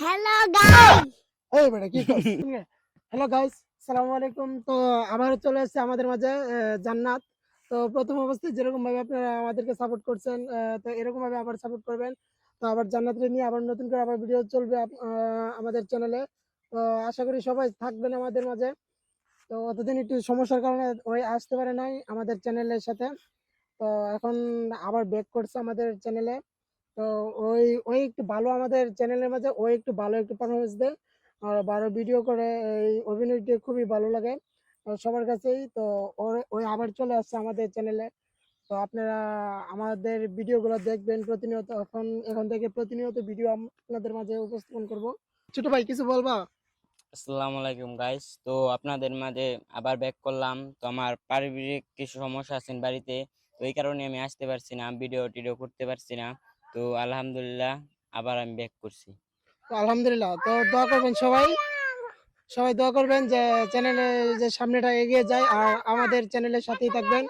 Hello guys, এই বেটা কি করছিস? হ্যালো গাইস, আসসালামু আলাইকুম। তো আবার চলে এসেছে আমাদের মাঝে জান্নাত। তো প্রথম অবস্থায় যেরকম ভাবে আপনারা আমাদেরকে সাপোর্ট করছেন, তো এরকম ভাবে আবার সাপোর্ট করবেন। তো আবার জান্নাতকে নিয়ে আবার নতুন করে আবার ভিডিও চলবে আমাদের চ্যানেলে। তো আশা করি সবাই থাকবেন আমাদের মাঝে। তো অতদিন একটু সমস্যার কারণে ওই আসতে পারে নাই আমাদের চ্যানেলের সাথে। তো এখন আবার ব্যাক করছে আমাদের চ্যানেলে। তো ওই ওই একটু ভালো আমাদের চ্যানেলের মাঝে ওই একটু ভালো একটু পারফরমেন্স দেয় আর ভালো ভিডিও করে। এই অভিনয়টি খুবই ভালো লাগে সবার কাছেই। তো ওই আবার চলে আসছে আমাদের চ্যানেলে। তো আপনারা আমাদের ভিডিওগুলো দেখবেন প্রতিনিয়ত। এখন থেকে প্রতিনিয়ত ভিডিও আপনাদের মাঝে উপস্থাপন করব। ছোট ভাই কিছু বলবা? আসসালামু আলাইকুম গাইস, তো আপনাদের মাঝে আবার ব্যাক করলাম। তো আমার পারিবারিক কিছু সমস্যা আছে বাড়িতে, তো এই কারণে আমি আসতে পারছি না, ভিডিও টিডিও করতে পারছি না। তো আলহামদুলিল্লাহ আবার আমি ব্যাক করছি। তো আলহামদুলিল্লাহ। তো দোয়া করবেন সবাই, সবাই দোয়া করবেন যে চ্যানেলে যে সামনেটা এগিয়ে যায় আর আমাদের চ্যানেলের সাথেই থাকবেন।